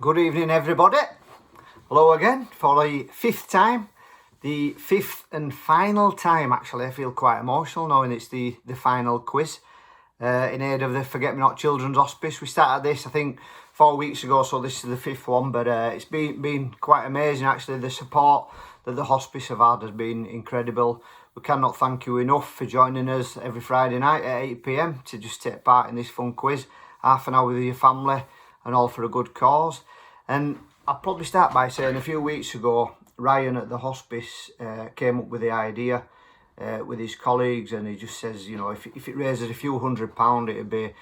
Good evening, everybody. Hello again for the fifth time. The fifth and final time, actually. I feel quite emotional knowing it's the final quiz in aid of the Forget Me Not Children's Hospice. We started this, I think, 4 weeks ago, so this is the fifth one. But it's been quite amazing, actually. The support that the hospice have had has been incredible. We cannot thank you enough for joining us every Friday night at 8 p.m. to just take part in this fun quiz. Half an hour with your family and all for a good cause. And I'll probably start by saying a few weeks ago, Ryan at the hospice came up with the idea with his colleagues, and he just says, you know, if it raises a few £100, it'd be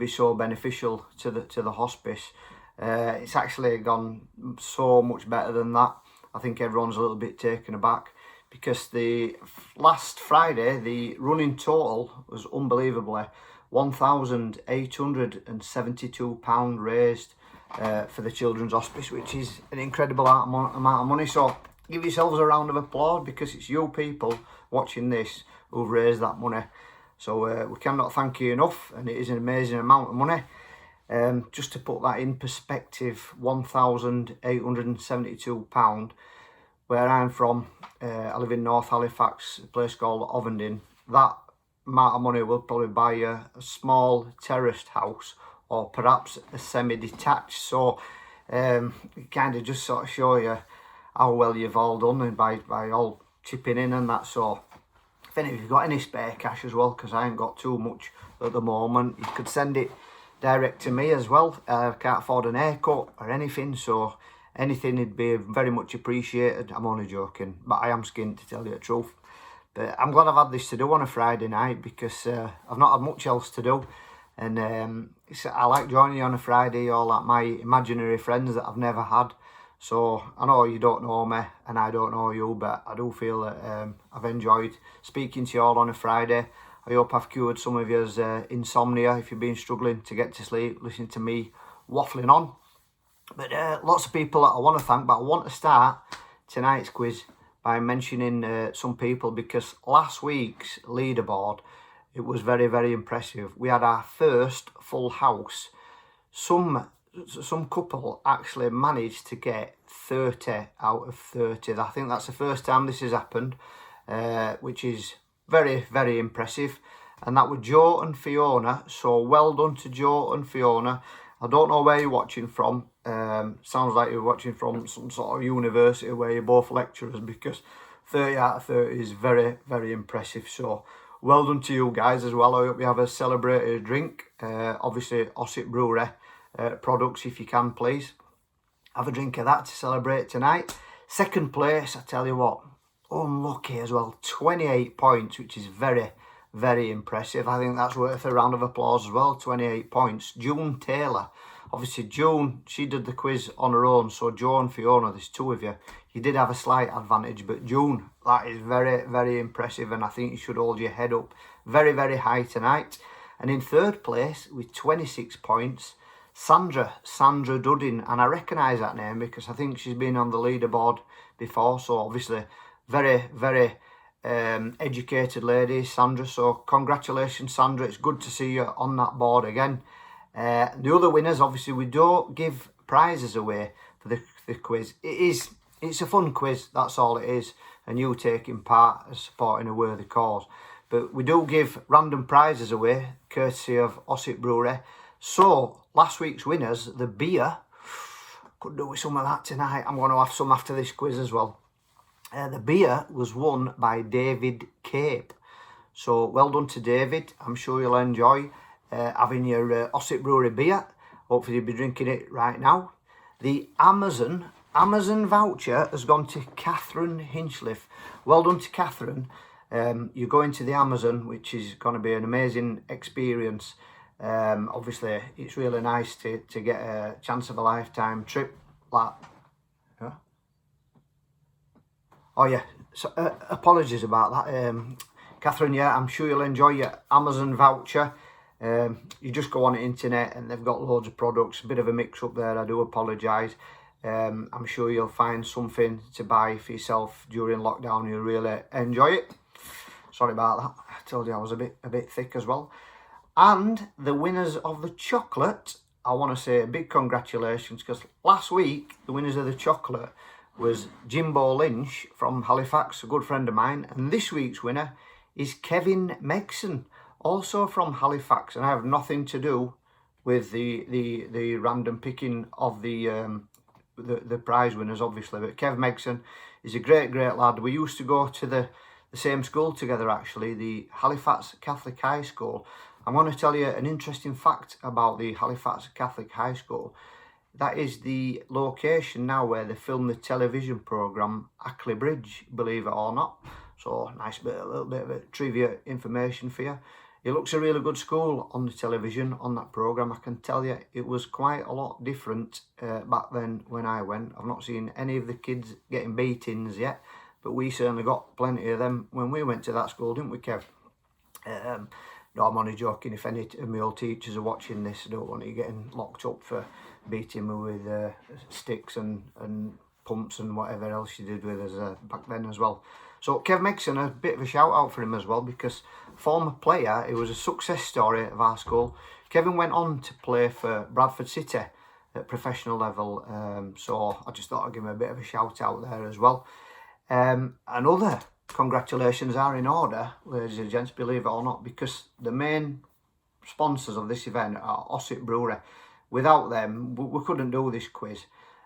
so beneficial to the hospice. It's actually gone so much better than that. I think everyone's a little bit taken aback because the last Friday the running total was unbelievably £1,872 raised for the Children's Hospice, which is an incredible amount of money. So give yourselves a round of applause because it's you people watching this who've raised that money. So we cannot thank you enough, and it is an amazing amount of money. Just to put that in perspective, £1,872. Where I'm from, I live in North Halifax, a place called Ovendin. That amount of money will probably buy you a small terraced house or perhaps a semi-detached. So it kind of just sort of show you how well you've all done and by all chipping in and that. So if any of you've got any spare cash as well, because I ain't got too much at the moment, you could send it direct to me as well. I can't afford an haircut or anything, so anything would be very much appreciated. I'm only joking, but I am skint, to tell you the truth. But I'm glad I've had this to do on a Friday night because I've not had much else to do. And I like joining you on a Friday, all like my imaginary friends that I've never had. So I know you don't know me and I don't know you, but I do feel that I've enjoyed speaking to you all on a Friday. I hope I've cured some of yours insomnia if you've been struggling to get to sleep, listening to me waffling on. But lots of people that I want to thank, but I want to start tonight's quiz by mentioning some people because last week's leaderboard, it was very, very impressive. We had our first full house. Some couple actually managed to get 30 out of 30. I think that's the first time this has happened, which is very, very impressive. And that were Joe and Fiona. So well done to Joe and Fiona. I don't know where you're watching from. Sounds like you're watching from some sort of university where you're both lecturers, because 30 out of 30 is very, very impressive. So well done to you guys as well. I hope you have a celebratory drink. Obviously, Ossett Brewery products, if you can, please. Have a drink of that to celebrate tonight. Second place, I tell you what, unlucky as well. 28 points, which is very, very impressive. I think that's worth a round of applause as well. 28 points. June Taylor. Obviously, June, she did the quiz on her own. So, Joe and Fiona, there's two of you. You did have a slight advantage. But, June, that is very, very impressive. And I think you should hold your head up very, very high tonight. And in third place, with 26 points, Sandra Duddin. And I recognise that name because I think she's been on the leaderboard before. So, obviously, very, very educated lady, Sandra. So congratulations, Sandra. It's good to see you on that board again. The other winners, obviously, we don't give prizes away for the quiz. It's a fun quiz, that's all it is, and you taking part as supporting a worthy cause. But we do give random prizes away courtesy of Ossett Brewery. So last week's winners, the beer, could do with some of that tonight. I'm going to have some after this quiz as well. The beer was won by David Cape. So well done to David. I'm sure you'll enjoy having your Ossett Brewery beer. Hopefully you'll be drinking it right now. The Amazon voucher has gone to Catherine Hinchcliffe. Well done to Catherine. You're going to the Amazon, which is going to be an amazing experience. Obviously, it's really nice to get a chance of a lifetime trip like that. Oh yeah, so apologies about that, Catherine. Yeah, I'm sure you'll enjoy your Amazon voucher. You just go on the internet and they've got loads of products. A bit of a mix up there, I do apologise. I'm sure you'll find something to buy for yourself during lockdown. You'll really enjoy it. Sorry about that, I told you I was a bit thick as well. And the winners of the chocolate I want to say a big congratulations, because last week the winners of the chocolate was Jimbo Lynch from Halifax, a good friend of mine, and this week's winner is Kevin Megson, also from Halifax, and I have nothing to do with the random picking of the prize winners, obviously. But Kev Megson is a great lad. We used to go to the same school together, actually, the Halifax Catholic High School. I'm going to tell you an interesting fact about the Halifax Catholic High School. That is the location now where they film the television programme Ackley Bridge, believe it or not. So a little bit of trivia information for you. It looks a really good school on the television, on that programme. I can tell you it was quite a lot different back then when I went. I've not seen any of the kids getting beatings yet, but we certainly got plenty of them when we went to that school, didn't we, Kev? No, I'm only joking. If any of my old teachers are watching this, I don't want you getting locked up for beating me with sticks and pumps and whatever else you did with us back then as well. So Kev Megson, a bit of a shout out for him as well, because former player, it was a success story of our school. Kevin went on to play for Bradford City at professional level, so I just thought I'd give him a bit of a shout out there as well. And other congratulations are in order, ladies and gents, believe it or not, because the main sponsors of this event are Ossett Brewery. Without them, we couldn't do this quiz,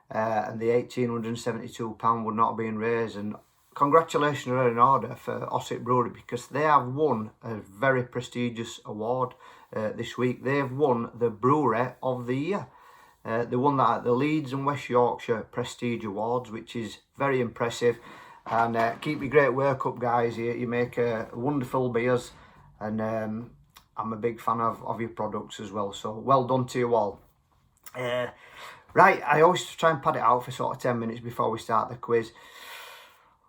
and the £1,872 would not have been raised. And congratulations are in order for Ossett Brewery, because they have won a very prestigious award this week. They've won the Brewery of the Year. They won that at the Leeds and West Yorkshire Prestige Awards, which is very impressive. And keep your great work up, guys. You make wonderful beers, and I'm a big fan of your products as well. So well done to you all. Right, I always try and pad it out for sort of 10 minutes before we start the quiz.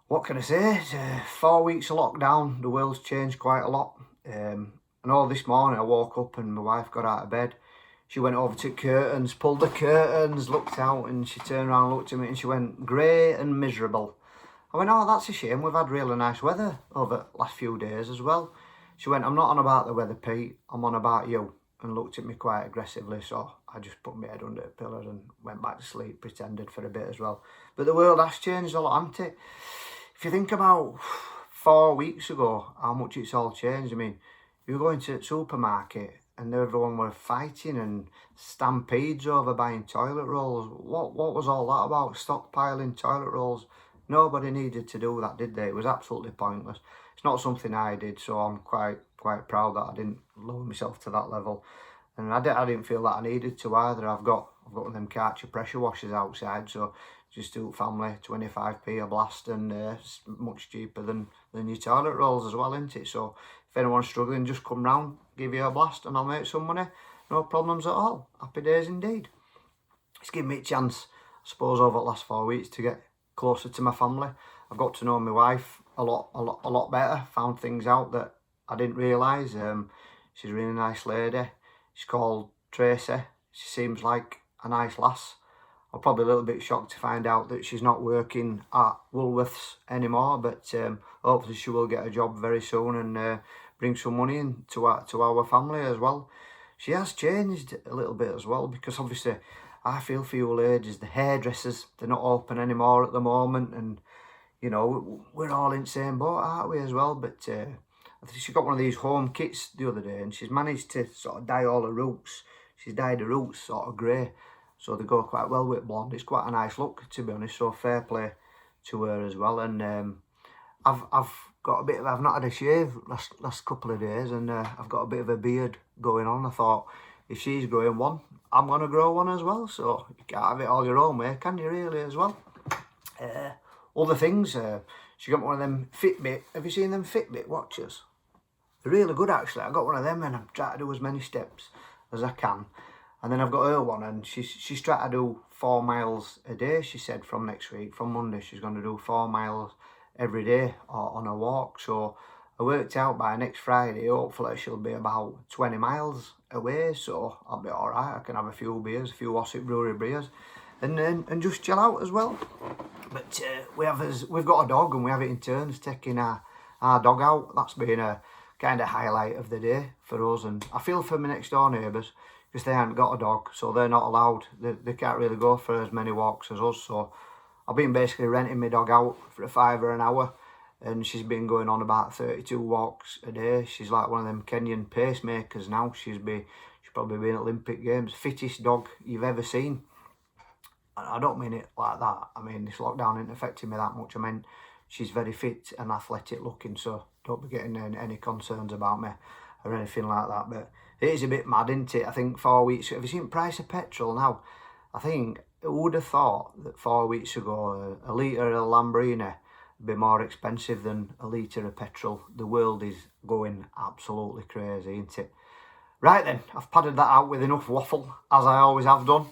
What can I say? 4 weeks of lockdown, the world's changed quite a lot. And all this morning I woke up and my wife got out of bed. She went over to curtains, pulled the curtains, looked out, and she turned around and looked at me and she went, grey and miserable. I went, oh, that's a shame. We've had really nice weather over the last few days as well. She went, I'm not on about the weather, Pete. I'm on about you. And looked at me quite aggressively. So I just put my head under the pillow and went back to sleep, pretended for a bit as well. But the world has changed a lot, hasn't it? If you think about 4 weeks ago, how much it's all changed. I mean, you were going to the supermarket and everyone were fighting and stampedes over buying toilet rolls. What was all that about? Stockpiling toilet rolls? Nobody needed to do that, did they? It was absolutely pointless. It's not something I did, so I'm quite proud that I didn't lower myself to that level. And I didn't feel that I needed to either. I've got one of them Karcher pressure washers outside, so just do family 25p a blast, and it's much cheaper than your toilet rolls as well, isn't it? So if anyone's struggling, just come round, give you a blast, and I'll make some money. No problems at all. Happy days indeed. It's given me a chance, I suppose, over the last 4 weeks to get closer to my family. I've got to know my wife a lot better. Found things out that I didn't realise. She's a really nice lady. She's called Tracy. She seems like a nice lass. I'm probably a little bit shocked to find out that she's not working at Woolworths anymore, but hopefully she will get a job very soon and bring some money in to our family as well. She has changed a little bit as well, because obviously I feel for you ladies, the hairdressers, they're not open anymore at the moment, and you know, we're all in the same boat, aren't we, as well? But I think she got one of these home kits the other day, and she's managed to sort of dye all her roots. She's dyed her roots sort of grey, so they go quite well with blonde. It's quite a nice look, to be honest, so fair play to her as well. And I've got a bit of, I've not had a shave last couple of days, and I've got a bit of a beard going on. I thought, if she's growing one, I'm going to grow one as well. So you can't have it all your own way, can you, really, as well? Other things, she got one of them Fitbit. Have you seen them Fitbit watches? They're really good, actually. I got one of them, and I'm trying to do as many steps as I can. And then I've got her one, and she's trying to do 4 miles a day, she said, from next week. From Monday, she's going to do 4 miles every day on a walk. So I worked out by next Friday, hopefully she'll be about 20 miles away. So I'll be all right. I can have a few beers, a few Ossett Brewery beers, and just chill out as well. But we've got a dog, and we have it in turns taking our dog out. That's been a kind of highlight of the day for us. And I feel for my next door neighbours, because they haven't got a dog, so they're not allowed. They can't really go for as many walks as us. So I've been basically renting my dog out for £5 an hour, and she's been going on about 32 walks a day. She's like one of them Kenyan pacemakers now. She's probably been at Olympic Games. Fittest dog you've ever seen. And I don't mean it like that. I mean, this lockdown ain't affecting me that much. I mean, she's very fit and athletic looking, so don't be getting any concerns about me or anything like that. But it is a bit mad, isn't it? I think 4 weeks... Have you seen the price of petrol now? I think, who would have thought that 4 weeks ago a litre of Lamborghini would be more expensive than a litre of petrol? The world is going absolutely crazy, isn't it? Right then, I've padded that out with enough waffle, as I always have done.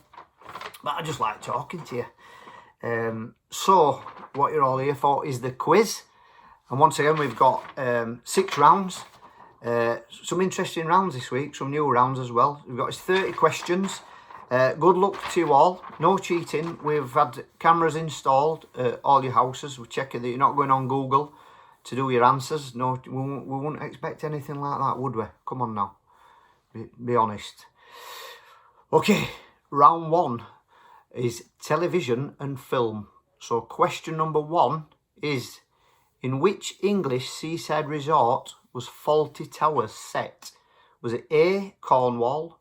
But I just like talking to you. So, what you're all here for is the quiz. And once again, we've got 6 rounds. Some interesting rounds this week, some new rounds as well. We've got 30 questions. Good luck to you all. No cheating. We've had cameras installed at all your houses. We're checking that you're not going on Google to do your answers. No, we wouldn't expect anything like that, would we? Come on now. Be honest. Okay, round 1 is television and film. So question number 1 is, in which English seaside resort was Fawlty Towers set? Was it A, Cornwall,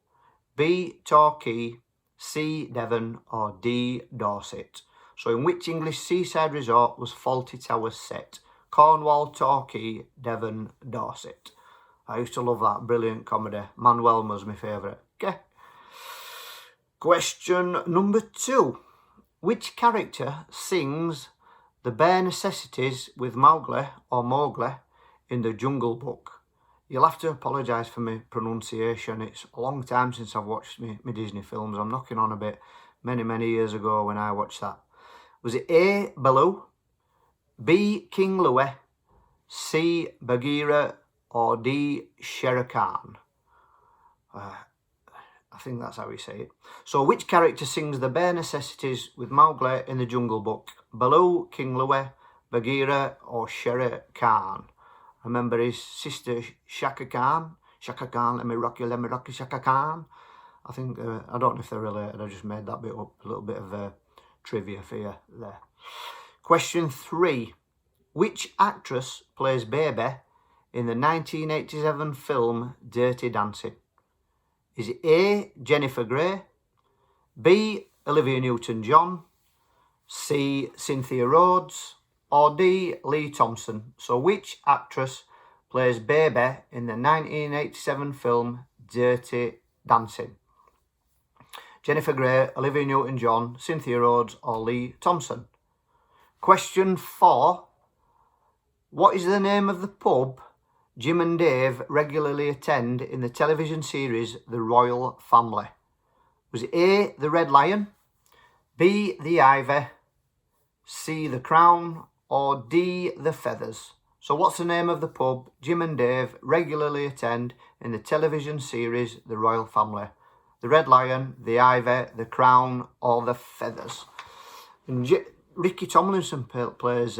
B, Torquay, C, Devon, or D, Dorset? So in which English seaside resort was Fawlty Towers set? Cornwall, Torquay, Devon, Dorset. I used to love that brilliant comedy. Manuel was my favourite. Okay. Question number 2. Which character sings the bare necessities with Mowgli or Mowgli in the Jungle Book? You'll have to apologise for my pronunciation. It's a long time since I've watched my Disney films. I'm knocking on a bit many years ago when I watched that. Was it A, Baloo, B, King Louie, C, Bagheera, or D, Shere Khan? I think that's how we say it. So which character sings the bare necessities with Mowgli in the Jungle Book? Baloo, King Louie, Bagheera, or Shere Khan? Remember his sister Shaka Khan? Shaka Khan, let me rock you, Shaka Khan. I think, I don't know if they're related. I just made that bit up, a little bit of trivia for you there. Question 3. Which actress plays Baby in the 1987 film Dirty Dancing? Is it A, Jennifer Grey, B, Olivia Newton-John, C, Cynthia Rhodes, or D, Lee Thompson? So which actress plays Baby in the 1987 film Dirty Dancing? Jennifer Grey, Olivia Newton-John, Cynthia Rhodes, or Lee Thompson? Question 4. What is the name of the pub Jim and Dave regularly attend in the television series The Royal Family? Was it A, the Red Lion, B, the Ivy, C, the Crown, or D, the Feathers? So what's the name of the pub Jim and Dave regularly attend in the television series The Royal Family? The Red Lion, the Ivy, the Crown, or the Feathers? And Ricky Tomlinson plays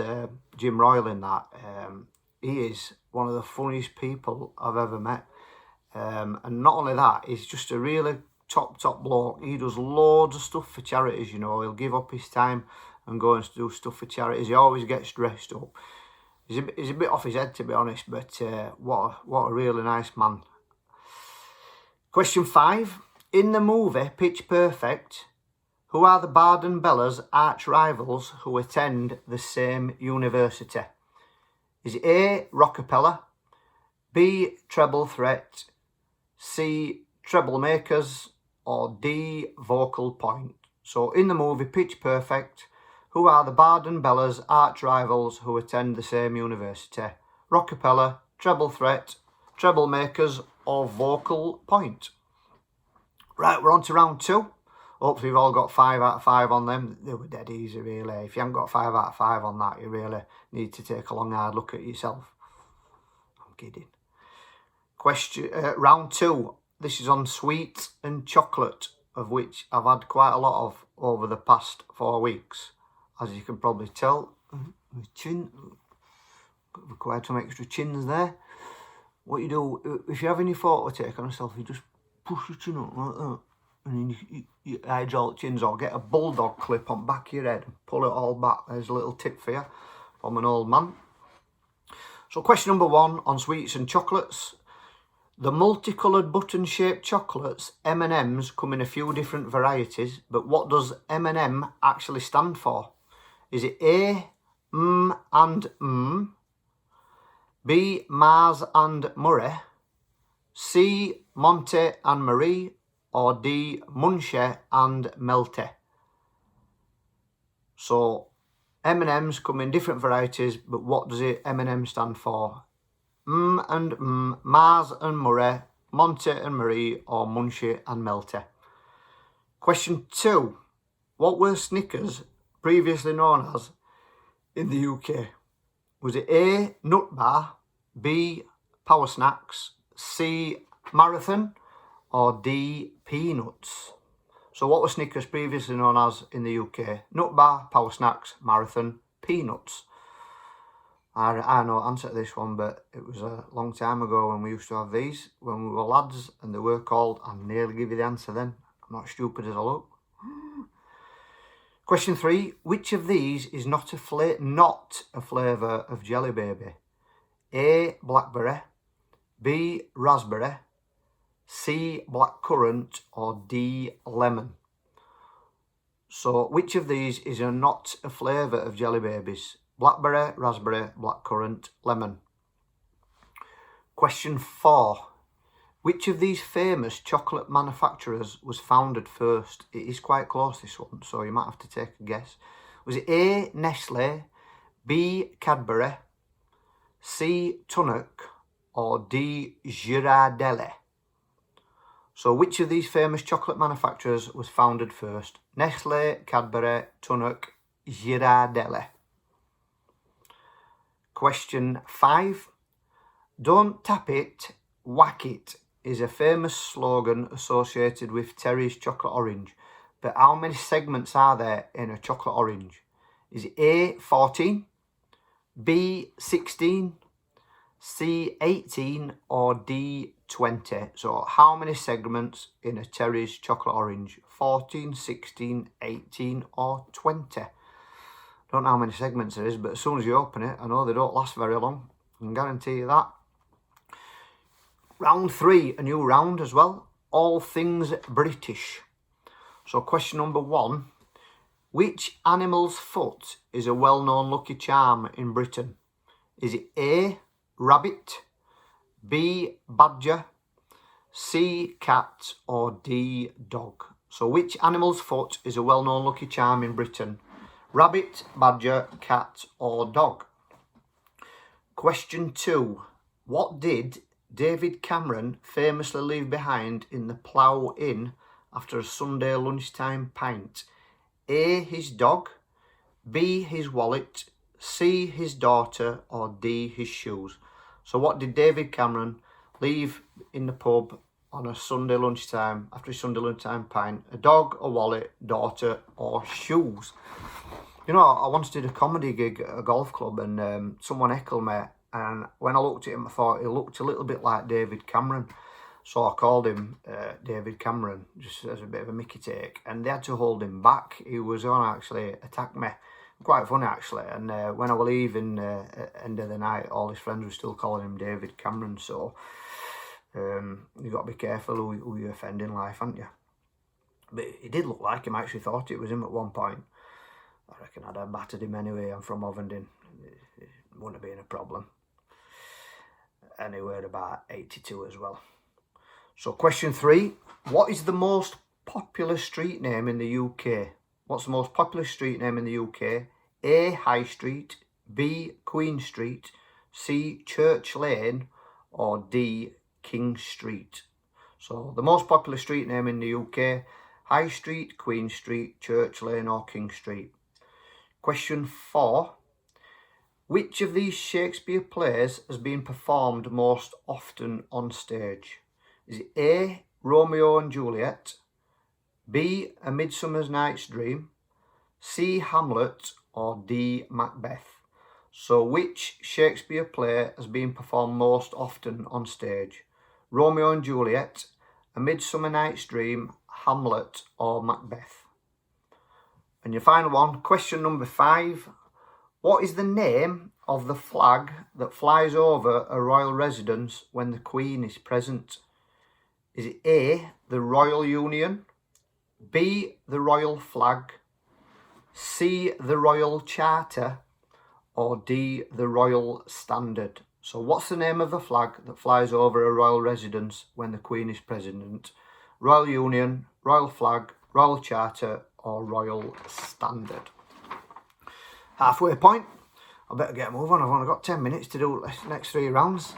Jim Royal in that. He is one of the funniest people I've ever met. And not only that, he's just a really top bloke. He does loads of stuff for charities, you know. He'll give up his time and go and do stuff for charities. He always gets dressed up. He's a bit off his head, to be honest, but what a really nice man. Question 5. In the movie Pitch Perfect, who are the Bard and Bella's arch rivals who attend the same university? Is it A, Rockapella, B, Treble Threat, C, Treblemakers, or D, Vocal Point? So in the movie Pitch Perfect, who are the Bard and Bella's arch rivals who attend the same university? Rockapella, Treble Threat, Treblemakers, or Vocal Point? Right, we're on to round 2. Hopefully you've all got 5 out of 5 on them. They were dead easy, really. If you haven't got 5 out of 5 on that, you really need to take a long, hard look at yourself. I'm kidding. Round 2. This is on sweet and chocolate, of which I've had quite a lot of over the past 4 weeks. As you can probably tell, my chin, required some extra chins there. What you do, if you have any photo taken on yourself, you just push your chin up like that. And then you hydraulic chins, or get a bulldog clip on back of your head and pull it all back. There's a little tip for you from an old man. So question number 1 on sweets and chocolates. The multicoloured button-shaped chocolates, M&M's, come in a few different varieties, but what does M&M actually stand for? Is it A, M and M, B, Mars and Murray, C, Monte and Marie, or D, Munche and Melte? So M&M's come in different varieties, but what does it M&M stand for? M and M, Mars and Murray, Monte and Marie, or Munche and Melte? Question 2. What were Snickers previously known as in the UK? Was it A, Nut Bar, B, Power Snacks, C, Marathon, or D, Peanuts? So what were Snickers previously known as in the UK? Nut Bar, Power Snacks, Marathon, Peanuts. I know the answer to this one, but it was a long time ago when we used to have these when we were lads, and they were called, I'll nearly give you the answer then. I'm not stupid as I look. Question 3. Which of these is not a flavour of Jelly Baby? A, blackberry, B, raspberry, C, blackcurrant, or D, lemon? So which of these is not a flavour of Jelly Babies? Blackberry, raspberry, blackcurrant, lemon. Question 4. Which of these famous chocolate manufacturers was founded first? It is quite close, this one, so you might have to take a guess. Was it A, Nestle, B, Cadbury, C, Tunnock, or D, Ghirardelli? So which of these famous chocolate manufacturers was founded first? Nestle, Cadbury, Tunnock, Ghirardelli. Question 5. Don't tap it, whack it is a famous slogan associated with Terry's chocolate orange, but how many segments are there in a chocolate orange? Is it A, 14, B, 16, C, 18, or D, 20? So how many segments in a Terry's chocolate orange? 14, 16, 18, or 20? Don't know how many segments there is, but as soon as you open it, I know they don't last very long. I can guarantee you that. Round 3, a new round as well. All things British. So question number 1. Which animal's foot is a well-known lucky charm in Britain? Is it A, rabbit, B, badger, C, cat, or D, dog? So which animal's foot is a well-known lucky charm in Britain? Rabbit, badger, cat, or dog? Question 2. What did David Cameron famously leave behind in the Plough Inn after a Sunday lunchtime pint? A, his dog, B, his wallet, C, his daughter, or D, his shoes? So what did David Cameron leave in the pub on a Sunday lunchtime, after a Sunday lunchtime pint? A dog, a wallet, daughter, or shoes? You know, I once did a comedy gig at a golf club, and someone heckled me, and when I looked at him, I thought he looked a little bit like David Cameron. So I called him David Cameron, just as a bit of a mickey take, and they had to hold him back. He was going to actually attack me. Quite funny, actually. And when I was leaving at the end of the night, all his friends were still calling him David Cameron. So you got to be careful who you offend in life, haven't you? But it did look like him. I actually thought it was him at one point. I reckon I'd have battered him anyway. I'm from Ovendon. It wouldn't have been a problem. Anyway, about 82 as well. So question 3. What is the most popular street name in the UK? What's the most popular street name in the UK? A, High Street, B, Queen Street, C, Church Lane, or D, King Street? So the most popular street name in the UK: High Street, Queen Street, Church Lane, or King Street. Question 4. Which of these Shakespeare plays has been performed most often on stage? Is it A, Romeo and Juliet, B, A Midsummer Night's Dream, C, Hamlet, or D, Macbeth? So which Shakespeare play has been performed most often on stage? Romeo and Juliet, A Midsummer Night's Dream, Hamlet or Macbeth? And your final one, question number 5. What is the name of the flag that flies over a royal residence when the Queen is present? Is it A, the Royal Union, B, the Royal Flag, C, the Royal Charter, or D, the Royal Standard? So what's the name of the flag that flies over a royal residence when the Queen is present? Royal Union, Royal Flag, Royal Charter, or Royal Standard? Halfway point. I better get moving on. I've only got 10 minutes to do the next 3 rounds.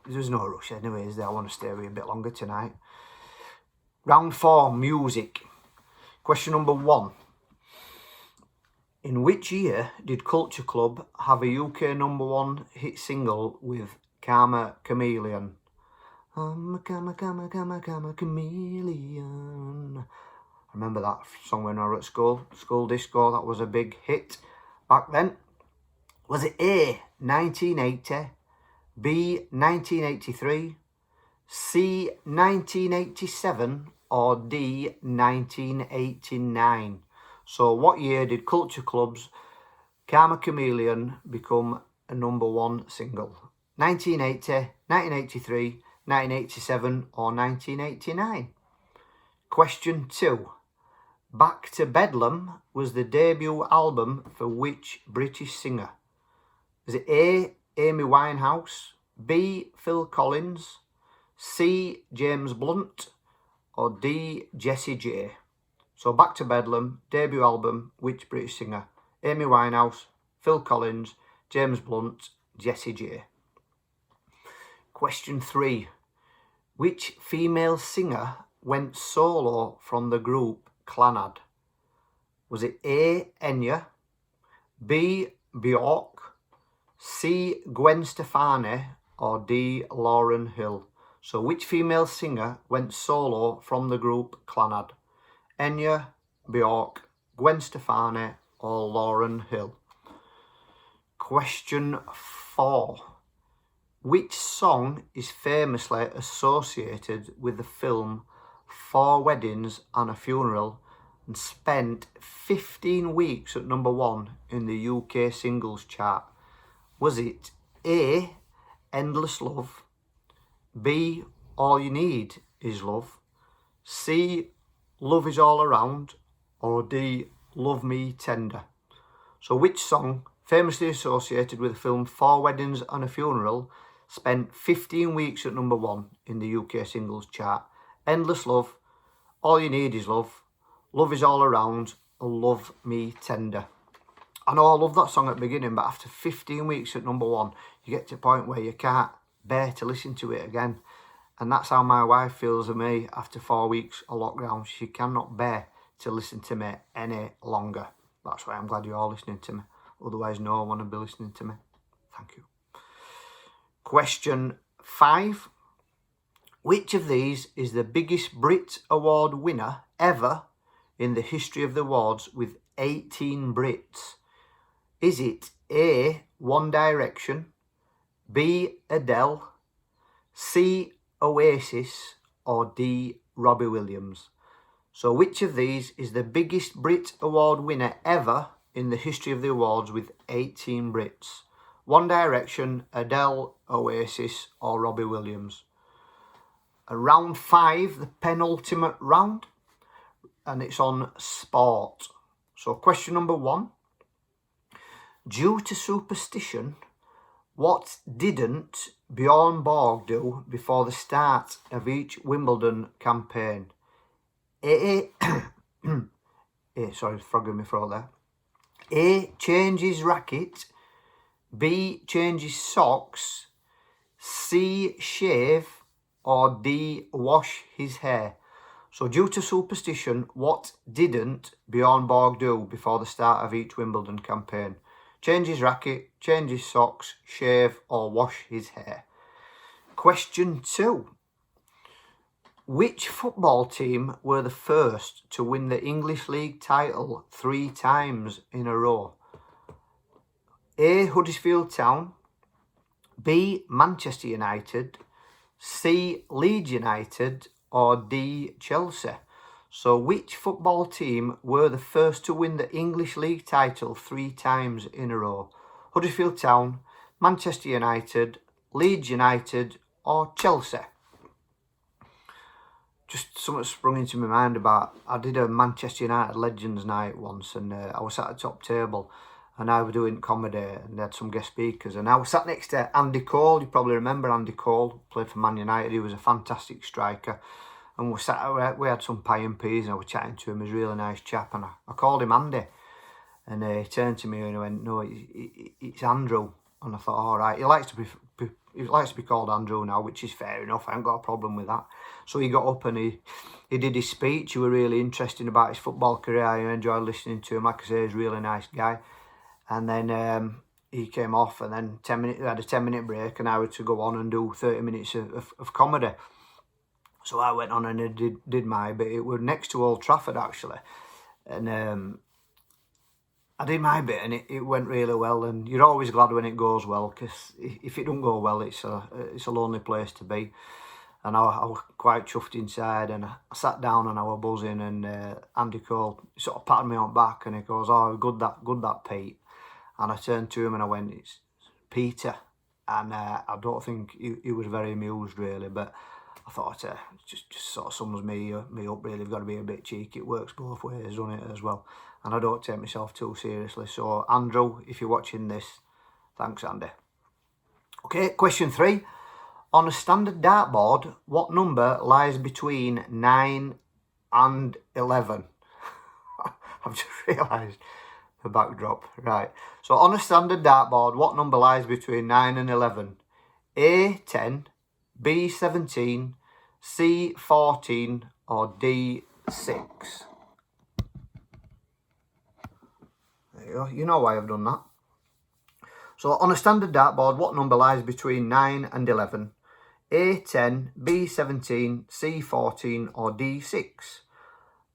There's no rush anyway, is there? I want to stay with you a bit longer tonight. Round 4, music. Question number 1. In which year did Culture Club have a UK #1 hit single with Karma Chameleon? I'm a chameleon. I remember that song when I was at school. School disco, that was a big hit back then. Was it A, 1980, B, 1983, C, 1987, or D, 1989? So what year did Culture Club's Karma Chameleon become a #1 single? 1980, 1983, 1987 or 1989? Question 2. Back to Bedlam was the debut album for which British singer? Is it A, Amy Winehouse, B, Phil Collins, C, James Blunt, or D, Jessie J? So Back to Bedlam, debut album, which British singer? Amy Winehouse, Phil Collins, James Blunt, Jessie J. Question 3. Which female singer went solo from the group Clannad? Was it A, Enya, B, Bjork, C, Gwen Stefani, or D, Lauryn Hill? So which female singer went solo from the group Clannad? Enya, Bjork, Gwen Stefani, or Lauryn Hill? Question 4. Which song is famously associated with the film 4 Weddings and a Funeral and spent 15 weeks at #1 in the UK singles chart? Was it A, Endless Love, B, All You Need Is Love, C, Love Is All Around, or D, Love Me Tender? So which song, famously associated with the film 4 Weddings and a Funeral, spent 15 weeks at #1 in the UK singles chart? Endless Love, All You Need Is Love, Love Is All Around, or Love Me Tender? I know I love that song at the beginning, but after 15 weeks at #1, you get to a point where you can't bear to listen to it again. And that's how my wife feels of me after 4 weeks of lockdown. She cannot bear to listen to me any longer. That's why I'm glad you're all listening to me. Otherwise, no one would be listening to me. Thank you. Question 5. Which of these is the biggest Brit Award winner ever in the history of the awards with 18 Brits? Is it A, One Direction, B, Adele, C, Oasis, or D, Robbie Williams? So which of these is the biggest Brit Award winner ever in the history of the awards with 18 Brits? One Direction, Adele, Oasis, or Robbie Williams? Round 5, the penultimate round, and it's on sport. So question number 1. Due to superstition, what didn't Bjorn Borg do before the start of each Wimbledon campaign? A, sorry, frog in my throat there. A, change his racket, B, change his socks, C, shave, or D, wash his hair? So due to superstition, what didn't Bjorn Borg do before the start of each Wimbledon campaign? Change his racket, change his socks, shave, or wash his hair? Question 2. Which football team were the first to win the English League title 3 times in a row? A, Huddersfield Town, B, Manchester United, C, Leeds United, or D, Chelsea? So which football team were the first to win the English League title 3 times in a row? Huddersfield Town, Manchester United, Leeds United or Chelsea? Just something sprung into my mind about, I did a Manchester United Legends night once, and I was sat at the top table and I was doing comedy and they had some guest speakers, and I was sat next to Andy Cole. You probably remember Andy Cole, played for Man United. He was a fantastic striker, and we had some pie and peas and I was chatting to him. He was a really nice chap, and I called him Andy, and he turned to me and he went, no, it's Andrew. And I thought, all right, he likes to be called Andrew now, which is fair enough. I haven't got a problem with that. So he got up and he did his speech. He was really interesting about his football career. I enjoyed listening to him. Like I say, he's a really nice guy. And then he came off, and then we had a 10-minute break, and I had to go on and do 30 minutes of comedy. So I went on and I did my bit. It was next to Old Trafford, actually. And I did my bit, and it went really well. And you're always glad when it goes well, because if it don't go well, it's a lonely place to be. And I was quite chuffed inside, and I sat down and I was buzzing, and Andy Cole sort of patted me on the back and he goes, oh, good that Pete. And I turned to him and I went, it's Peter. And I don't think he was very amused really, but I thought just sort of sums me up really. You've got to be a bit cheeky. It works both ways, doesn't it, as well? And I don't take myself too seriously. So Andrew, if you're watching this, thanks Andy. Okay, question 3. On a standard dartboard, what number lies between 9 and 11? I've just realised the backdrop. Right. So on a standard dartboard, what number lies between 9 and 11? A, 10, B, 17, C, 14 or D, 6? There you go. You know why I've done that. So on a standard dartboard, what number lies between 9 and 11? A, 10, B, 17, C, 14 or D, 6?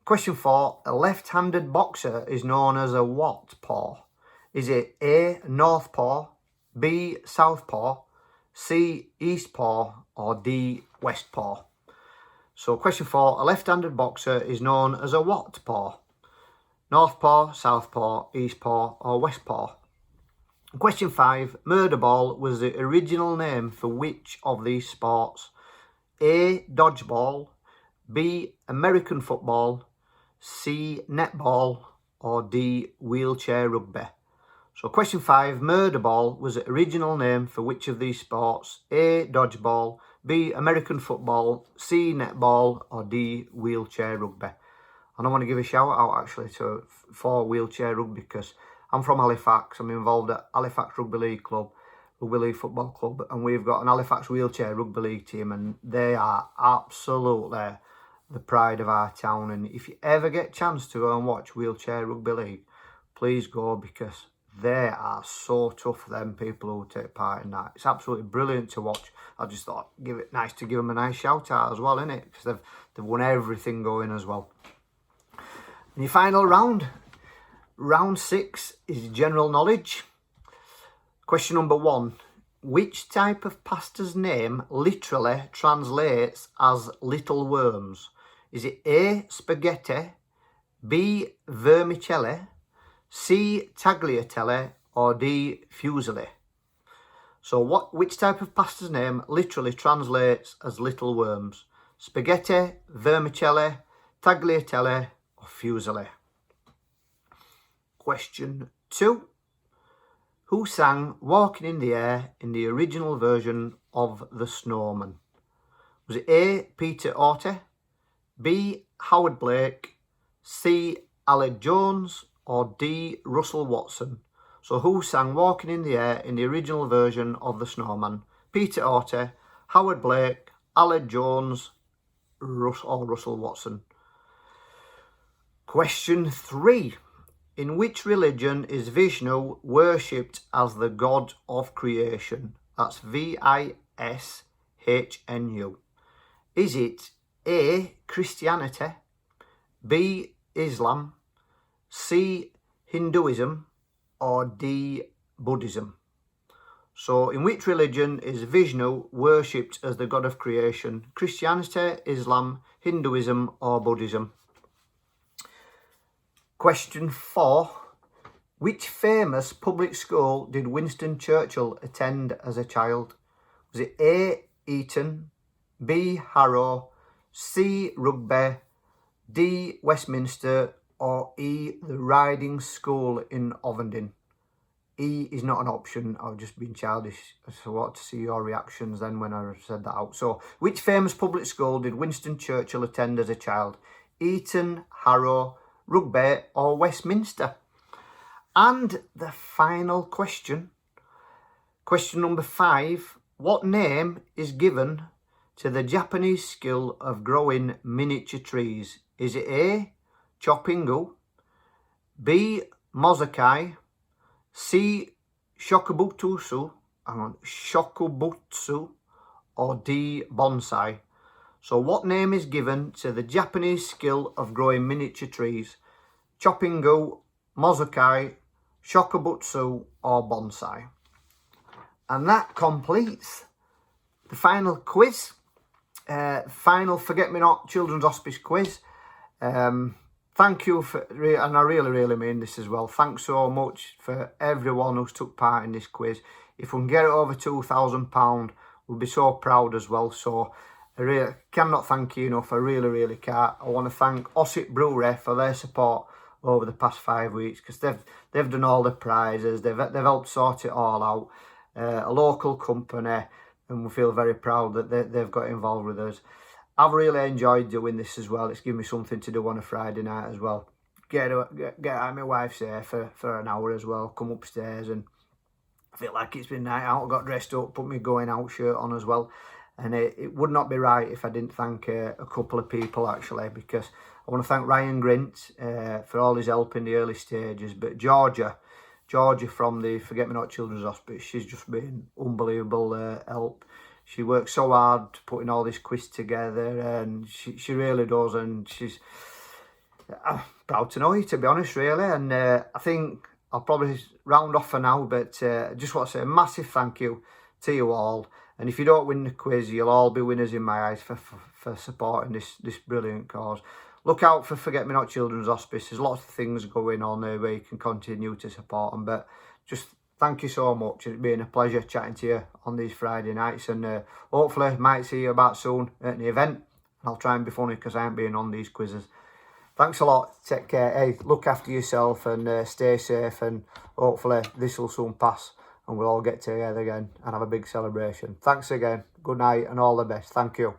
Question 4. A left-handed boxer is known as a what paw? Is it A, north paw, B, south paw, C, east paw or D, west paw? So question 4. A left-handed boxer is known as a what paw? North paw, south paw, east paw or west paw? Question 5. Murder ball was the original name for which of these sports? A, dodgeball, B, American football, C, netball or D, wheelchair rugby? So question 5. Murder ball was the original name for which of these sports? A, dodgeball, B, American football, C, netball or D, wheelchair rugby? And I want to give a shout out actually for wheelchair rugby, because I'm from Halifax. I'm involved at Halifax Rugby League Club, Rugby League Football Club, and we've got an Halifax wheelchair rugby league team, and they are absolutely the pride of our town. And if you ever get a chance to go and watch wheelchair rugby league, please go, because they are so tough, them people who take part in that. It's absolutely brilliant to watch. I just thought nice to give them a nice shout out as well, innit? Because they've won everything going as well. And your final round. Round 6 is general knowledge. Question number 1. Which type of pasta's name literally translates as little worms? Is it A, spaghetti, B, vermicelli, C, tagliatelle or D, fusilli? So which type of pasta's name literally translates as little worms? Spaghetti, vermicelli, tagliatelle or fusilli? Question 2. Who sang Walking in the Air in the original version of The Snowman? Was it A, Peter Emmett, B, Howard Blake, C, Aled Jones or D, Russell Watson? So who sang Walking in the Air in the original version of The Snowman? Peter Emmett, Howard Blake, Aled Jones or Russell Watson? Question 3. In which religion is Vishnu worshipped as the god of creation? That's Vishnu. Is it A, Christianity, B, Islam, C, Hinduism or D, Buddhism? So, in which religion is Vishnu worshipped as the god of creation? Christianity, Islam, Hinduism or Buddhism? Question 4. Which famous public school did Winston Churchill attend as a child? Was it A. Eton, B. Harrow, C. Rugby, D. Westminster or E. the Riding School in Ovenden? E is not an option. I've just been childish. So I want to see your reactions then when I said that out. So, which famous public school did Winston Churchill attend as a child? Eton, Harrow, Rugby or Westminster? And the final question, question number 5. What name is given to the Japanese skill of growing miniature trees? Is it A. Choppingu, B. Mozakai, C. Shokubutsu, or D. Bonsai? So what name is given to the Japanese skill of growing miniature trees? Choppingu, Mozakai, Shokubutsu or Bonsai? And that completes the final quiz, final Forget-Me-Not Children's Hospice quiz. Thank you for, and I really mean this as well, thanks so much for everyone who's took part in this quiz. If we can get it over £2,000, we'll be so proud as well. So I really cannot thank you enough. I really can't. I want to thank Ossett Brewery for their support over the past 5 weeks, because they've done all the prizes, they've helped sort it all out. A local company, and we feel very proud that they've got involved with us. I've really enjoyed doing this as well. It's given me something to do on a Friday night as well. Get out of my wife's hair for an hour as well. Come upstairs and I feel like it's been night out. I got dressed up, put my going out shirt on as well. And it would not be right if I didn't thank a couple of people actually, because I want to thank Ryan Grint for all his help in the early stages. But Georgia from the Forget-Me-Not Children's Hospice, she's just been unbelievable help. She works so hard putting all this quiz together, and she really does, and I'm proud to know you, to be honest, really. And I think I'll probably round off for now, but I just want to say a massive thank you to you all. And if you don't win the quiz, you'll all be winners in my eyes for supporting this brilliant cause. Look out for Forget-Me-Not Children's Hospice. There's lots of things going on there where you can continue to support them, but just thank you so much. It's been a pleasure chatting to you on these Friday nights, and hopefully might see you back soon at the event. And I'll try and be funny because I ain't been on these quizzes. Thanks a lot. Take care. Hey, look after yourself and stay safe, and hopefully this will soon pass and we'll all get together again and have a big celebration. Thanks again. Good night and all the best. Thank you.